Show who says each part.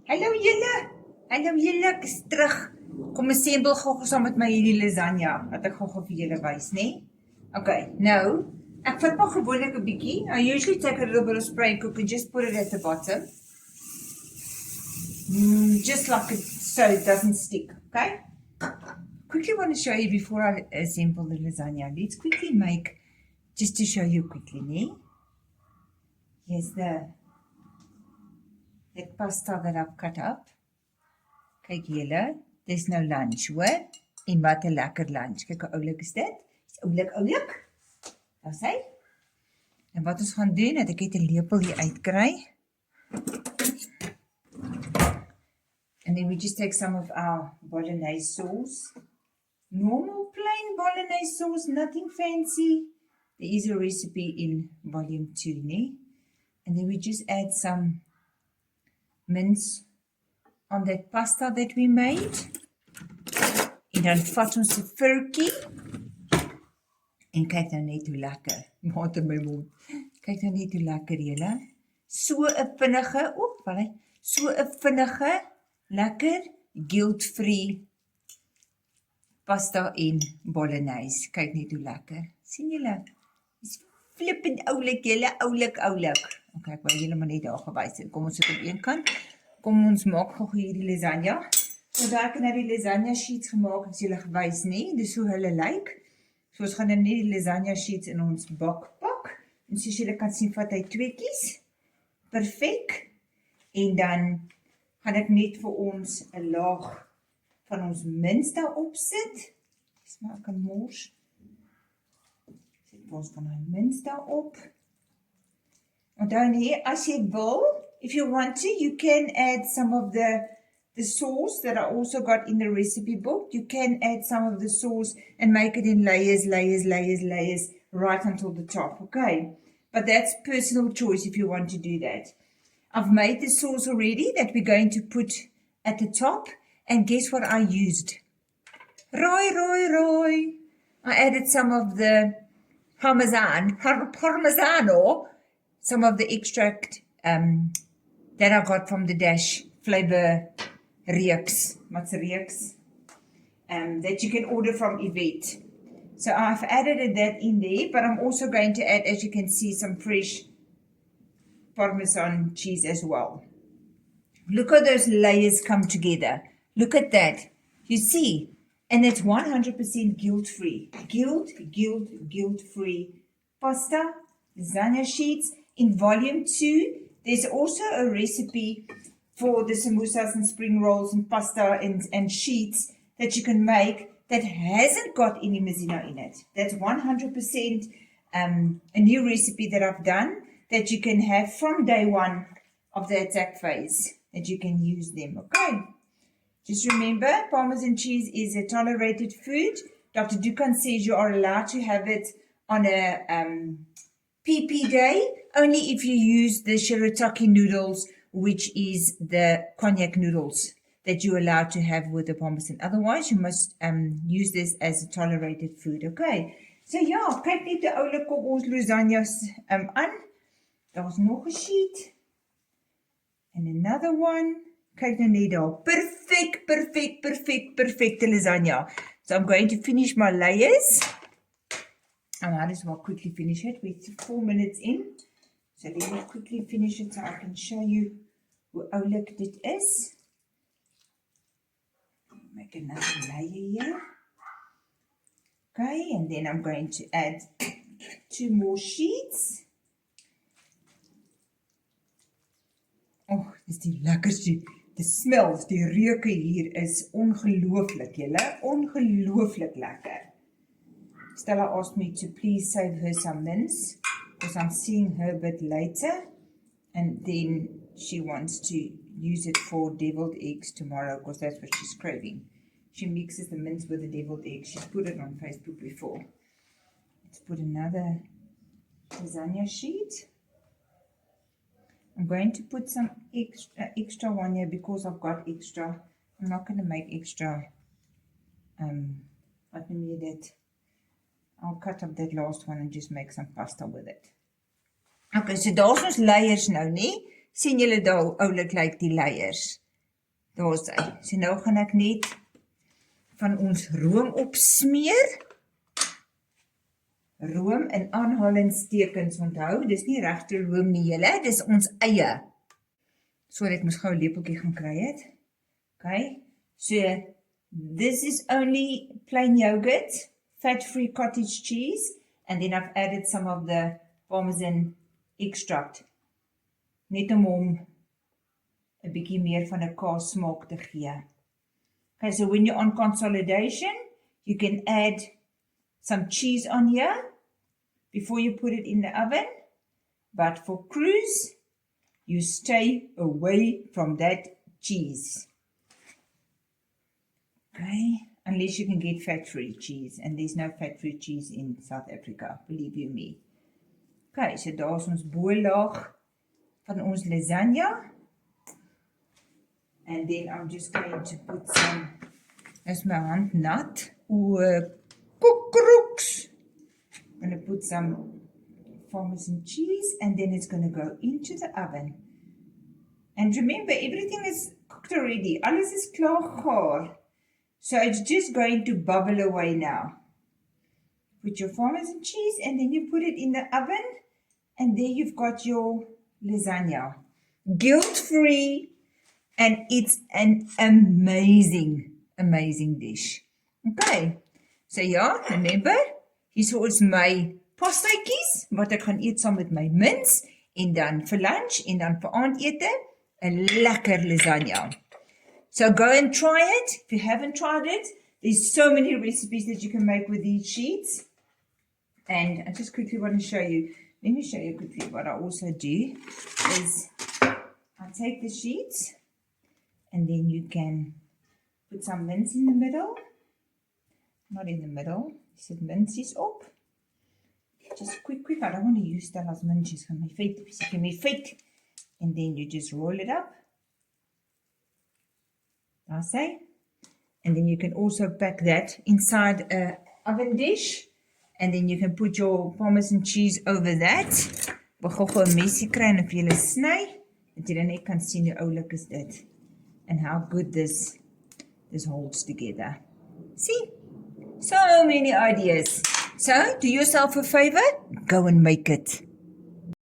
Speaker 1: Hallo julle. Hallo julle, ek is terug. Kom assemble gou saam met my hierdie lasagne wat ek gou vir julle wys, né? Okay, nou, ek vat maar gewoonlik 'n bietjie. I usually take a little bit of spray cook and just put it at the bottom. Just like it so it doesn't stick, okay? Quickly want to show you before I assemble the lasagna. Let's quickly make, just to show you quickly, né? Here's that pasta that I've cut up. Kyk julle, dis nou lunch, hoor? En wat 'n lekker lunch. Kyk hoe oulik is dit. Dis oulik. Daar's hy. En wat ons gaan doen, dat ek het 'n lepel hier uitkry. And then we just take some of our bolognese sauce. Normal plain bolognese sauce, nothing fancy. There is a recipe in volume 2, né? And then we just add some mince on that pasta that we made. En dan vat ons 'n virkie. En kyk nou net hoe lekker. Maat in my mond. Kyk nou net hoe lekker julle. So 'n vinnige, lekker guilt-free pasta en bolognese. Kyk net hoe lekker. sien julle? Dis flippend oulik julle, oulik. Okay, ek wou julle maar net daar gewys het. Kom ons sit op een kant. Kom ons maak gou hierdie lasagne. So daar ek nou die lasagne sheets gemaak, het julle gewys, nee, dis hoe hulle lyk. So ons gaan nou net die lasagne sheets in ons bak pak. En soos julle kan sien, vat hy tweekies. Perfek. En dan gaan ek net vir ons 'n laag van ons mince daarop sit. Dis maar ek kan mors. Sit ons van my mince daarop. Onthou nee, as jy wil, if you want to, you can add some of the sauce that I also got in the recipe book. You can add some of the sauce and make it in layers, right until the top, okay? But that's personal choice if you want to do that. I've made the sauce already that we're going to put at the top. And guess what I used? Roy. I added some of the Parmesano, some of the extract that I got from the Dash flavor reeks, that you can order from Yvette. So I've added that in there, but I'm also going to add, as you can see, some fresh Parmesan cheese as well. Look how those layers come together. Look at that. You see? And it's 100% guilt-free. Guilt-free pasta, lasagna sheets. In volume 2, there's also a recipe for the samosas and spring rolls and pasta and sheets that you can make that hasn't got any maizena in it. That's 100% a new recipe that I've done that you can have from day one of the attack phase, that you can use them, okay? Just remember, Parmesan cheese is a tolerated food. Dr. Dukan says you are allowed to have it on a PP day, only if you use the shirataki noodles, which is the cognac noodles that you're allowed to have with the Parmesan. Otherwise, you must use this as a tolerated food, okay? So ja, kyk net hoe oulik kom ons lasagnes aan. Daar's nog 'n sheet. And another one. Kyk nou net daar. Perfecte lasagna. So I'm going to finish my layers. I might as well quickly finish it. We're 4 minutes in. So let me quickly finish it so I can show you hoe oulik dit is. Make another layer here. Okay, and then I'm going to add 2 more sheets. Oh, dis die lekkerste. The smells, die reuke hier is ongelooflik, julle. Ongelooflik lekker. Stella asked me to please save her some mince because I'm seeing her a bit later, and then she wants to use it for deviled eggs tomorrow because that's what she's craving. She mixes the mince with the deviled eggs. She's put it on Facebook before. Let's put another lasagna sheet. I'm going to put some extra one here because I've got extra. I'm not going to make extra, what do you that? I'll cut up that last one and just make some pasta with it. Okay, so daar's ons layers nou, nie? Sien julle daar hoe oulik lyk die layers? Daar is hy. So nou gaan ek net van ons room opsmeer. Room in aanhalingstekens onthou, dis nie regte room nie julle, dis ons eie. So ek moes gou 'n lepeltjie gaan kry het. Okay, so this is only plain yogurt, fat-free cottage cheese, and then I've added some of the Parmesan extract. Net om hom 'n bietjie meer van 'n kaas smaak te gee. Okay, so when you're on consolidation, you can add some cheese on here before you put it in the oven. But for cruise, you stay away from that cheese. Okay, unless you can get fat-free cheese. And there's no fat-free cheese in South Africa, believe you me. Okay, so daar is ons boelaag van ons lasagna. And then I'm just going to put some, that's my hand nat, koekrooks. I'm going to put some Parmesan cheese and then it's going to go into the oven. And remember, everything is cooked already. Alles is klaar gaar. So it's just going to bubble away now. Put your Parmesan cheese and then you put it in the oven and there you've got your lasagna. Guilt-free, and it's an amazing, amazing dish. Okay, so ja, remember, hier is my pastaatjies, wat ek gaan eet saam met my mince, en dan vir lunch, en dan vir aandete, 'n lekker lasagna. So go and try it. If you haven't tried it, there's so many recipes that you can make with these sheets. And I just quickly want to show you, let me show you quickly what I also do, is I take the sheets, and then you can put some mince in the middle. Not in the middle. Sit minces op. Just quick. I don't want to use Stella's minces on my feet. Give me feet. And then you just roll it up. I say. And then you can also pack that inside a oven dish. And then you can put your Parmesan cheese over that. We gaan gou 'n mesie kry en of jy hulle sny, dat jy dan net kan sien hoe oulik is dit. And how good this holds together. See? So many ideas. So, do yourself a favor, go and make it.